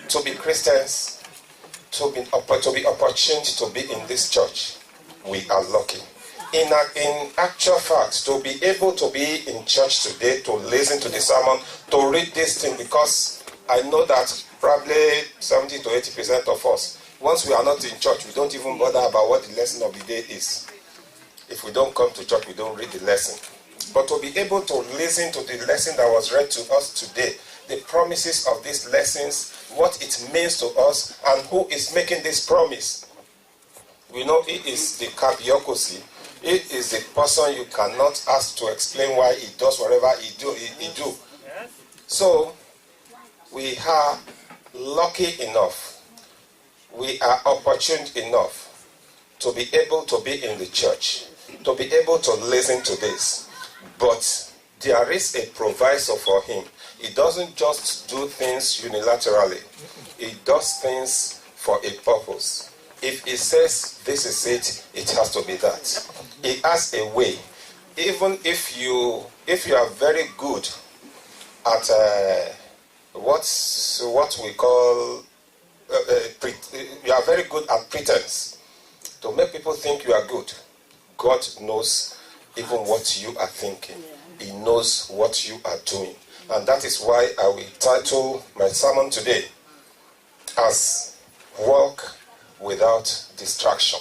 to be Christians, to be opportunity to be in this church, we are lucky. In actual fact, to be able to be in church today, to listen to the sermon, to read this thing, because I know that probably 70 to 80% of us, once we are not in church, we don't even bother about what the lesson of the day is. If we don't come to church, we don't read the lesson. But to be able to listen to the lesson that was read to us today, the promises of these lessons, what it means to us, and who is making this promise. We know it is the Kabiokosi. It is the person you cannot ask to explain why he does whatever he do. So, we are lucky enough, we are opportune enough to be able to be in the church, to be able to listen to this. But there is a proviso for him. He doesn't just do things unilaterally. He does things for a purpose. If he says this is it, it has to be that. He has a way. Even if you are very good at what we call you are very good at pretense to make people think you are good. God knows even what you are thinking. He knows what you are doing. And that is why I will title my sermon today as Walk Without Distraction.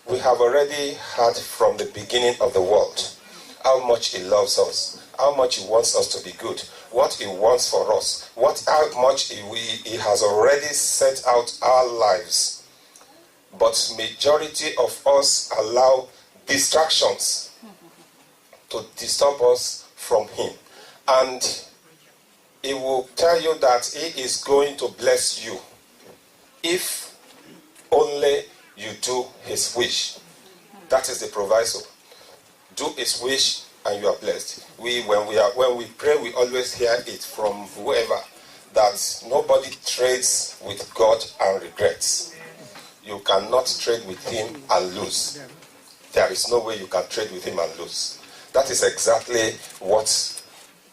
We have already heard from the beginning of the world how much he loves us, how much he wants us to be good, what he wants for us, how much he has already set out our lives. But majority of us allow distractions to disturb us from him. And he will tell you that he is going to bless you if only you do his wish. That is the proviso. Do his wish and you are blessed. When we pray, we always hear it from whoever that nobody trades with God and regrets. You cannot trade with him and lose. There is no way you can trade with him and lose. That is exactly what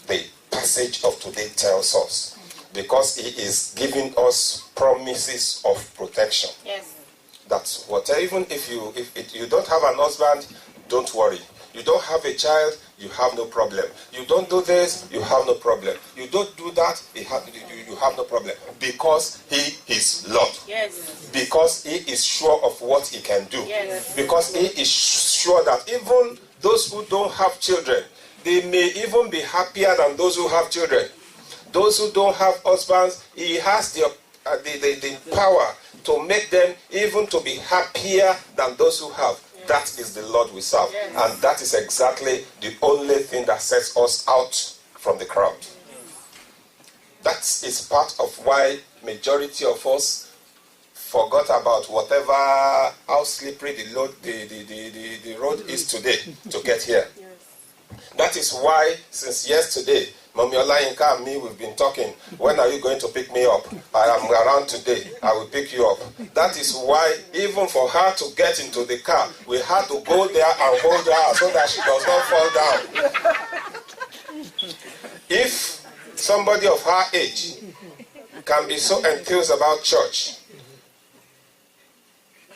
the passage of today tells us. Because he is giving us promises of protection. Yes. That's what, even if you don't have an husband, don't worry. You don't have a child, you have no problem. You don't do this, you have no problem. You don't do that, you have no problem. Because he is Lord. Yes. Because he is sure of what he can do. Yes. Because he is sure that even those who don't have children, they may even be happier than those who have children. Those who don't have husbands, he has the power to make them even to be happier than those who have. Yes. That is the Lord we serve. Yes. And that is exactly the only thing that sets us out from the crowd. That is part of why majority of us forgot about whatever, how slippery the road is today to get here. Yes. That is why since yesterday, Mommy Olayinka and me, we've been talking. When are you going to pick me up? I am around today. I will pick you up. That is why even for her to get into the car, we had to go there and hold her so that she does not fall down. If somebody of her age can be so enthused about church,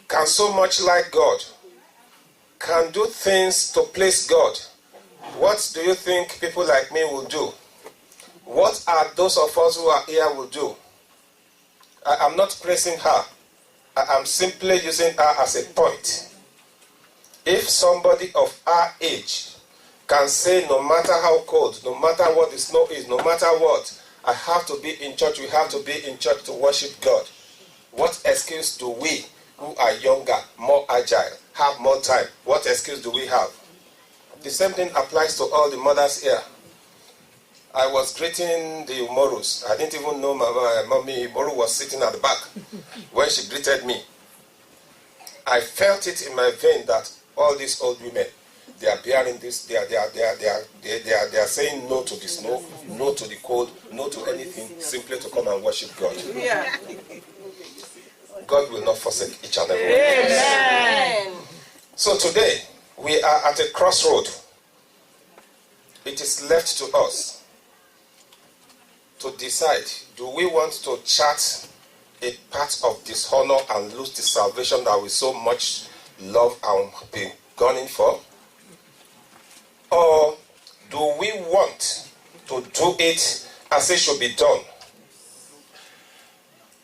can so much like God, can do things to please God, what do you think people like me will do? What are those of us who are here will do? I am not praising her. I am simply using her as a point. If somebody of our age can say no matter how cold, no matter what the snow is, no matter what, I have to be in church, we have to be in church to worship God. What excuse do we, who are younger, more agile, have more time, what excuse do we have? The same thing applies to all the mothers here. I was greeting the Umorus. I didn't even know my mommy Umoru was sitting at the back when she greeted me. I felt it in my vein that all these old women, they are bearing this, they are saying no to the snow, no to the cold, no to anything, simply to come and worship God. Yeah. God will not forsake each and every one. Amen. So today, we are at a crossroad. It is left to us. to decide, do we want to chart a path of dishonor and lose the salvation that we so much love and been gunning for? Or do we want to do it as it should be done,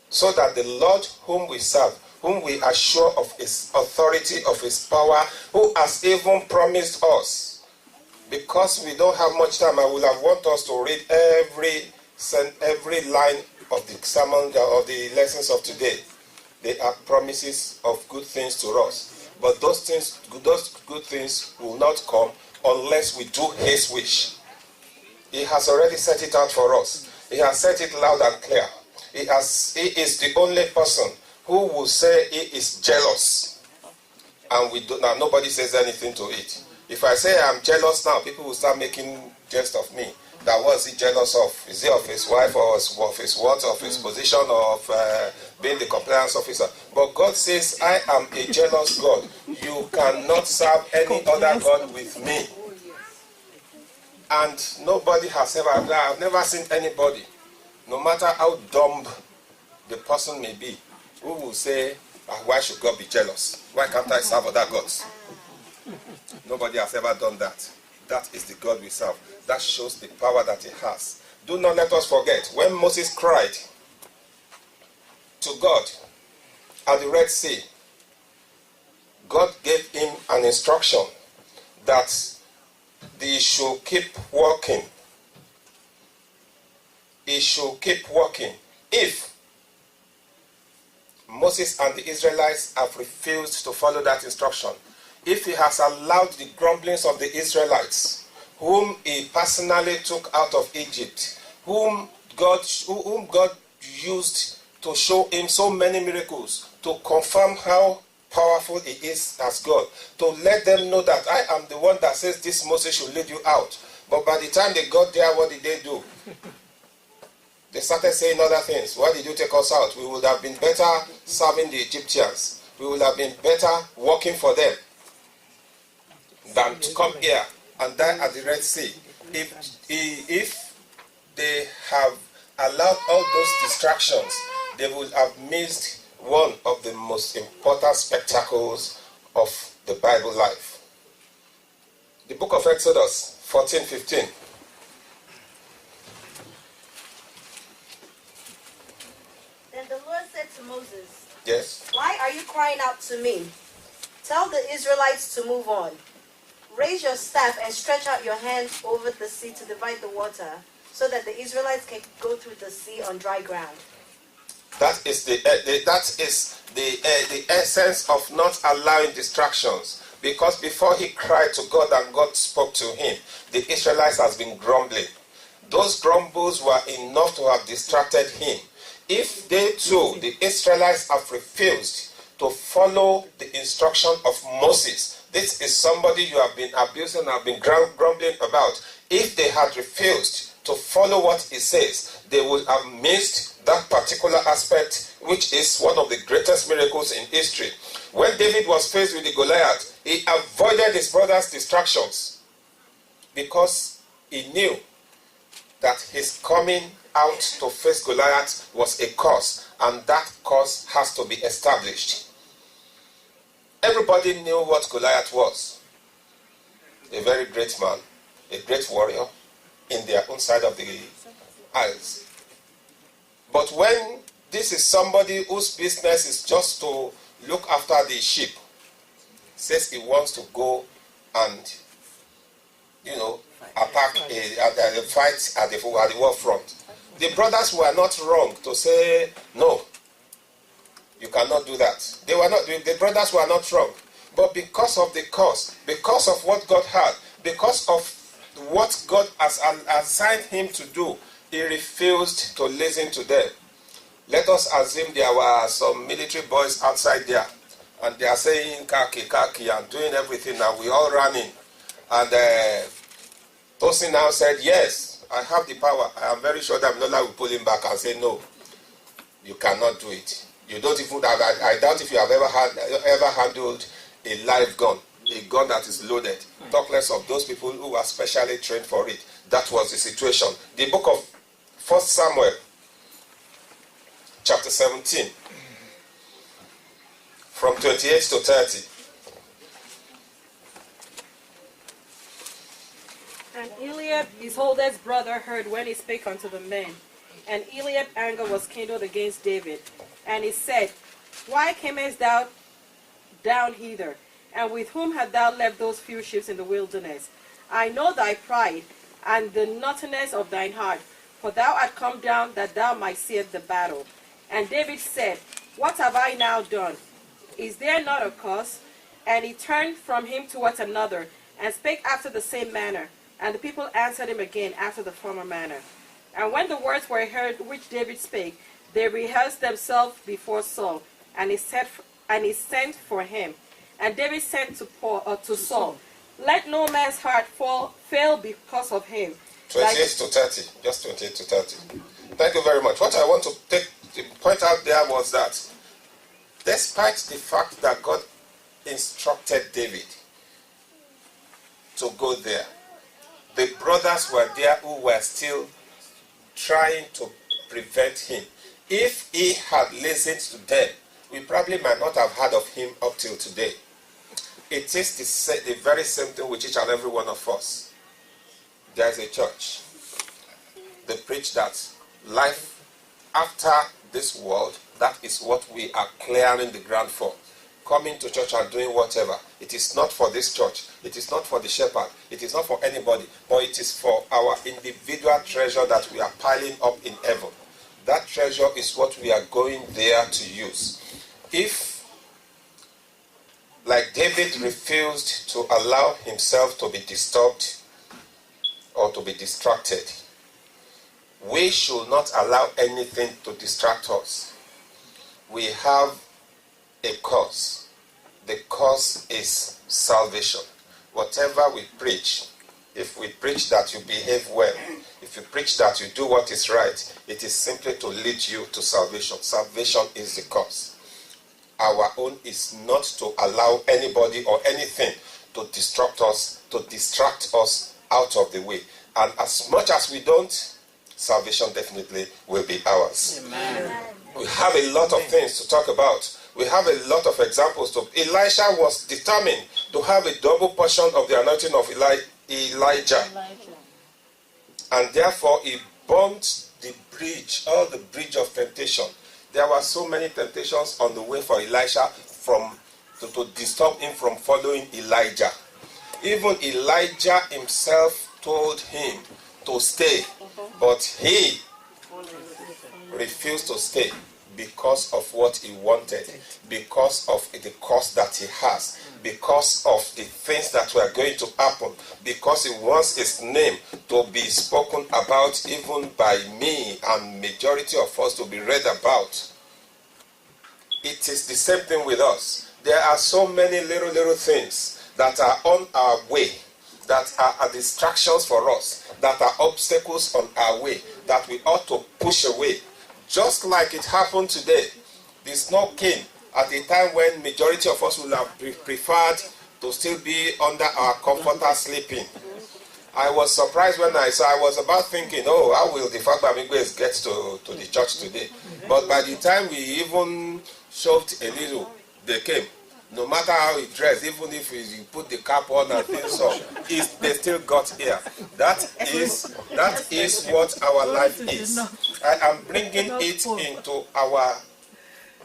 so that the Lord whom we serve, whom we are sure of his authority, of his power, who has even promised us, because we don't have much time, I would have want us to read every line of the sermon or the lessons of today. They are promises of good things to us. But those good things will not come unless we do his wish. He has already set it out for us. He has said it loud and clear. He is the only person who will say he is jealous. And now nobody says anything to it. If I say I'm jealous now, people will start making jest of me. That what is he jealous of? Is he of his wife, or of his what, of his position, or of being the compliance officer? But God says, I am a jealous God. You cannot serve any other God with me. And nobody has ever, I've never seen anybody, no matter how dumb the person may be, who will say, why should God be jealous? Why can't I serve other gods? Nobody has ever done that. That is the God we serve. That shows the power that he has. Do not let us forget, when Moses cried to God at the Red Sea, God gave him an instruction that he should keep walking. He should keep walking. If Moses and the Israelites have refused to follow that instruction, if he has allowed the grumblings of the Israelites, whom he personally took out of Egypt, whom God used to show him so many miracles, to confirm how powerful he is as God, to let them know that I am the one that says this Moses should lead you out. But by the time they got there, what did they do? They started saying other things. Why did you take us out? We would have been better serving the Egyptians. We would have been better working for them than to come here and die at the Red Sea. If they have allowed all those distractions, they would have missed one of the most important spectacles of the Bible life. The book of Exodus 14:15. Then the Lord said to Moses, Yes. Why are you crying out to me? Tell the Israelites to move on. Raise your staff and stretch out your hand over the sea to divide the water, so that the Israelites can go through the sea on dry ground. That is the essence of not allowing distractions. Because before he cried to God and God spoke to him, the Israelites has been grumbling. Those grumbles were enough to have distracted him. If they too, the Israelites, have refused to follow the instruction of Moses, this is somebody you have been abusing and have been grumbling about. If they had refused to follow what he says, they would have missed that particular aspect, which is one of the greatest miracles in history. When David was faced with the Goliath, he avoided his brother's distractions because he knew that his coming out to face Goliath was a cause, and that cause has to be established. Everybody knew what Goliath was. A very great man, a great warrior in their own side of the aisles. But when this is somebody whose business is just to look after the sheep, says he wants to go and, attack a fight at the war front. The brothers were not wrong to say, no, you cannot do that. The brothers were not wrong. But because of the cause, because of what God had, because of what God has assigned him to do, he refused to listen to them. Let us assume there were some military boys outside there, and they are saying khaki, khaki, and doing everything, and we all ran in. And Tosin now said, yes, I have the power. I am very sure that Minola will pull him back and say, no, you cannot do it. You don't even, I doubt if you have ever handled a live gun, a gun that is loaded. Talk less of those people who are specially trained for it. That was the situation. The book of 1 Samuel chapter 17 from 28 to 30. And Eliab, his oldest brother, heard when he spake unto the men. And Eliab's anger was kindled against David. And he said, Why camest thou down hither? And with whom hast thou left those few sheep in the wilderness? I know thy pride, and the naughtiness of thine heart, for thou art come down that thou might see the battle. And David said, What have I now done? Is there not a cause? And he turned from him towards another, and spake after the same manner. And the people answered him again after the former manner. And when the words were heard which David spake, they rehearsed themselves before Saul, and he sent for him. And David said to Saul, Let no man's heart fail because of him. 28 to 30. Just 28 to 30. Thank you very much. What I want to point out there was that despite the fact that God instructed David to go there, the brothers were there who were still trying to prevent him. If he had listened to them, we probably might not have heard of him up till today. It is the very same thing with each and every one of us. There is a church. They preach that life after this world, that is what we are clearing the ground for. Coming to church and doing whatever. It is not for this church. It is not for the shepherd. It is not for anybody. But it is for our individual treasure that we are piling up in heaven. That treasure is what we are going there to use. If, like David refused to allow himself to be disturbed or to be distracted, we should not allow anything to distract us. We have a cause. The cause is salvation. Whatever we preach, if we preach that you behave well, if you preach that you do what is right, it is simply to lead you to salvation. Salvation is the cause. Our own is not to allow anybody or anything to distract us out of the way. And as much as we don't, salvation definitely will be ours. Amen. We have a lot of things to talk about. We have a lot of examples. Elisha was determined to have a double portion of the anointing of Elijah. And therefore he burnt the bridge, all the bridge of temptation. There were so many temptations on the way for Elisha to disturb him from following Elijah. Even Elijah himself told him to stay, but he refused to stay because of what he wanted, because of the cost that he has, because of the things that were going to happen, because he wants his name to be spoken about even by me and majority of us to be read about. It is the same thing with us. There are so many little things that are on our way, that are distractions for us, that are obstacles on our way, that we ought to push away. Just like it happened today, the snow came at a time when majority of us would have preferred to still be under our comforter sleeping. I was surprised when I was about thinking, how will the Fagbamigwes get to the church today? But by the time we even shoved a little, they came. No matter how he dressed, even if you put the cap on and things on, they still got here. That is what our life is. I am bringing it into our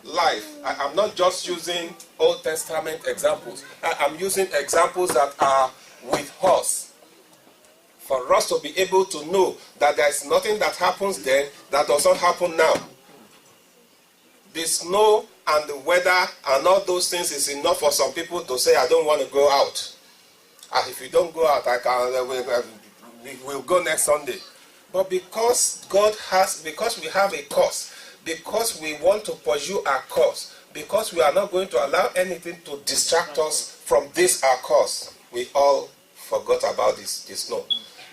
life. I am not just using Old Testament examples. I am using examples that are with us, for us to be able to know that there is nothing that happens then that does not happen now. The snow and the weather and all those things is enough for some people to say, I don't want to go out. If you don't go out, we'll go next Sunday. But because we have a cause, because we want to pursue our cause, because we are not going to allow anything to distract us from this our cause, we all forgot about the snow.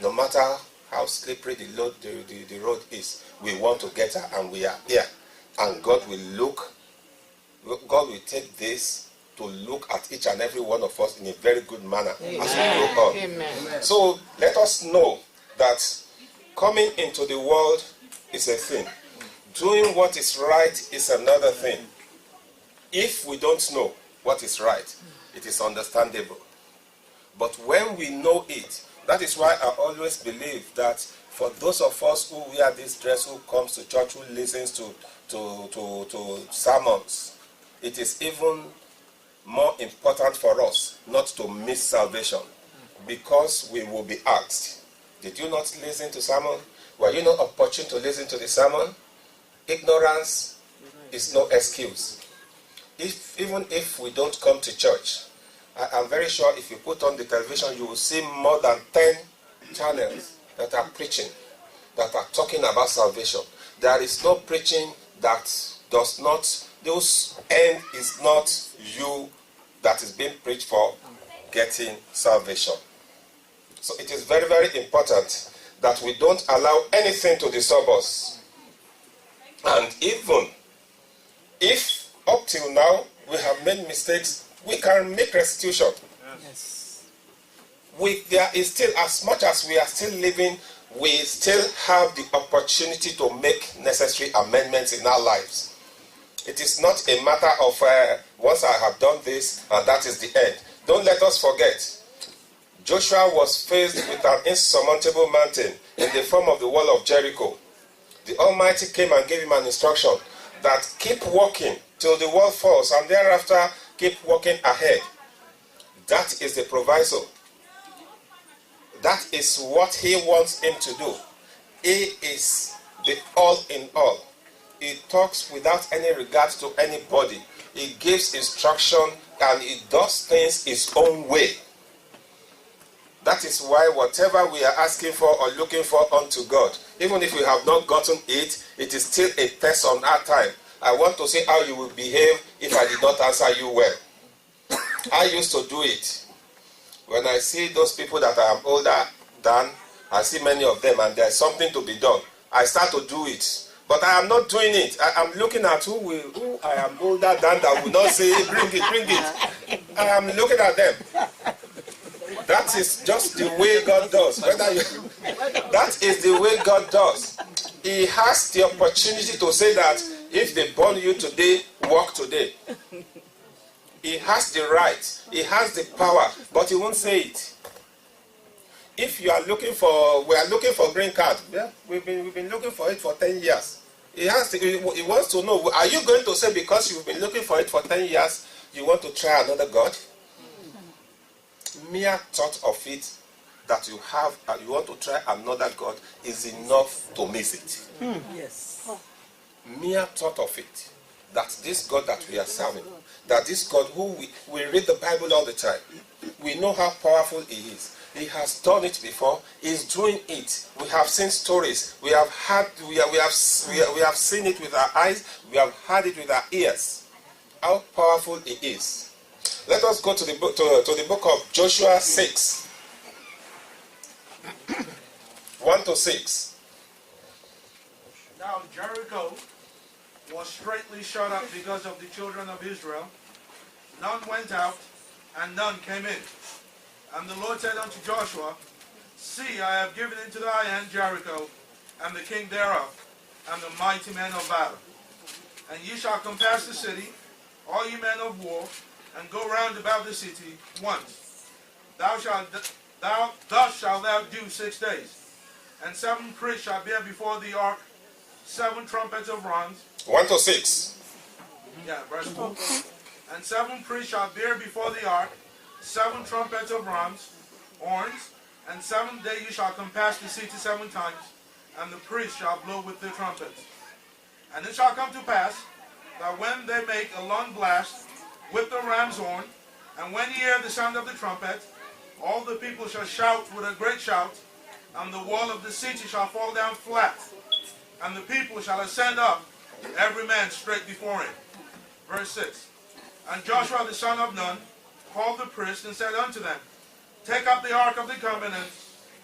No matter how slippery the road is, we want to get her, and we are here. And God will take this to look at each and every one of us in a very good manner. Amen. As we go on. Amen. So let us know that coming into the world is a thing. Doing what is right is another thing. If we don't know what is right, it is understandable. But when we know it, that is why I always believe that for those of us who wear this dress, who comes to church, who listens to sermons, it is even more important for us not to miss salvation, because we will be asked, did you not listen to sermon? Were you not opportune to listen to the sermon? Ignorance is no excuse. Even if we don't come to church, I am very sure if you put on the television, you will see more than 10 channels that are preaching, that are talking about salvation. There is no preaching that does not, those end is not you that is being preached for getting salvation. So it is very, very important that we don't allow anything to disturb us. And even if up till now we have made mistakes, we can make restitution. Yes. There is still, as much as we are still living, we still have the opportunity to make necessary amendments in our lives. It is not a matter of once I have done this and that is the end. Don't let us forget, Joshua was faced with an insurmountable mountain in the form of the wall of Jericho. The Almighty came and gave him an instruction that keep walking till the wall falls, and thereafter keep walking ahead. That is the proviso. That is what he wants him to do. He is the all in all. He talks without any regard to anybody. He gives instruction and he does things his own way. That is why whatever we are asking for or looking for unto God, even if we have not gotten it, it is still a test on our time. I want to see how you will behave if I did not answer you well. I used to do it. When I see those people that I am older than, I see many of them and there's something to be done, I start to do it. But I am not doing it. I am looking at who I am older than that will not say, bring it. I am looking at them. That is just the way God does. That is the way God does. He has the opportunity to say that if they burn you today, walk today. He has the right. He has the power, but he won't say it. If you are looking for, we are looking for green card. Yeah, we've been looking for it for 10 years. He wants to know, are you going to say because you've been looking for it for 10 years, you want to try another God? Mere thought of it that you have and you want to try another God is enough to miss it. Yes. Mere thought of it, that this God that we are serving, that this God who we read the Bible all the time, we know how powerful he is. He has done it before. He's doing it. We have seen stories. We have seen it with our eyes. We have heard it with our ears. How powerful he is. Let us go to the book of Joshua 6, 1-6. Now Jericho was straitly shut up because of the children of Israel. None went out, and none came in. And the Lord said unto Joshua, See, I have given into thy hand Jericho, and the king thereof, and the mighty men of battle. And ye shall compass the city, all ye men of war, and go round about the city once. Thus shalt thou do 6 days. And 7 priests shall bear before the ark 7 trumpets of bronze. 1-6. Yeah, verse 4. And 7 priests shall bear before the ark 7 trumpets of bronze, horns, and 7 days you shall compass the city 7 times, and the priests shall blow with their trumpets. And it shall come to pass that when they make a long blast with the ram's horn, and when ye hear the sound of the trumpet, all the people shall shout with a great shout, and the wall of the city shall fall down flat, and the people shall ascend up, every man straight before him. Verse 6. And Joshua the son of Nun called the priests and said unto them, Take up the ark of the covenant,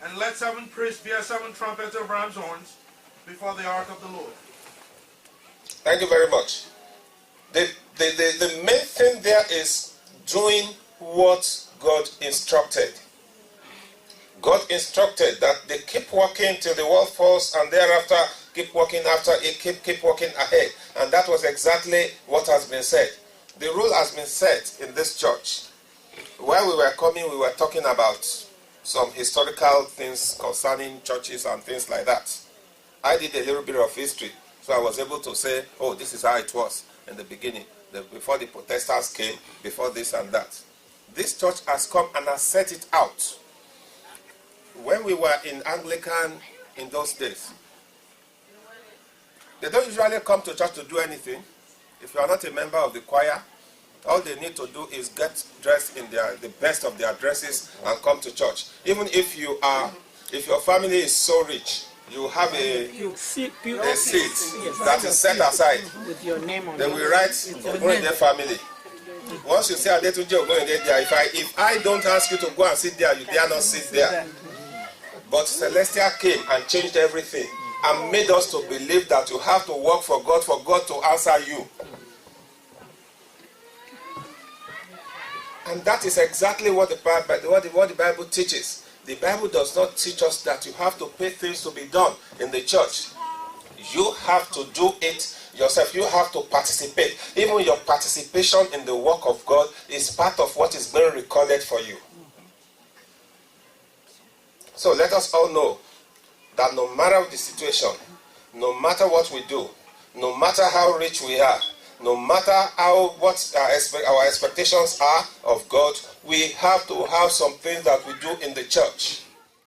and let 7 priests bear 7 trumpets of ram's horns before the ark of the Lord. Thank you very much. The main thing there is doing what God instructed. God instructed that they keep walking till the wall falls, and thereafter keep walking after it, keep walking ahead. And that was exactly what has been said. The rule has been set in this church. While we were coming, we were talking about some historical things concerning churches and things like that. I did a little bit of history, so I was able to say, oh, this is how it was in the beginning, before the protestants came, before this and that. This church has come and has set it out. When we were in Anglican in those days, they don't usually come to church to do anything. If you are not a member of the choir, all they need to do is get dressed in the best of their dresses and come to church. Even if your family is so rich, you have a seat that is set aside. With your name on it. They will write Ogunrinde family. Once you say Adetunji Ogunrinde there, if I don't ask you to go and sit there, you dare not sit there. But Celestia came and changed everything and made us to believe that you have to work for God to answer you. And that is exactly what the Bible teaches. The Bible does not teach us that you have to pay things to be done in the church. You have to do it yourself. You have to participate. Even your participation in the work of God is part of what is being recorded for you. So let us all know that no matter the situation, no matter what we do, no matter how rich we are, no matter what our expectations are of God, we have to have some things that we do in the church.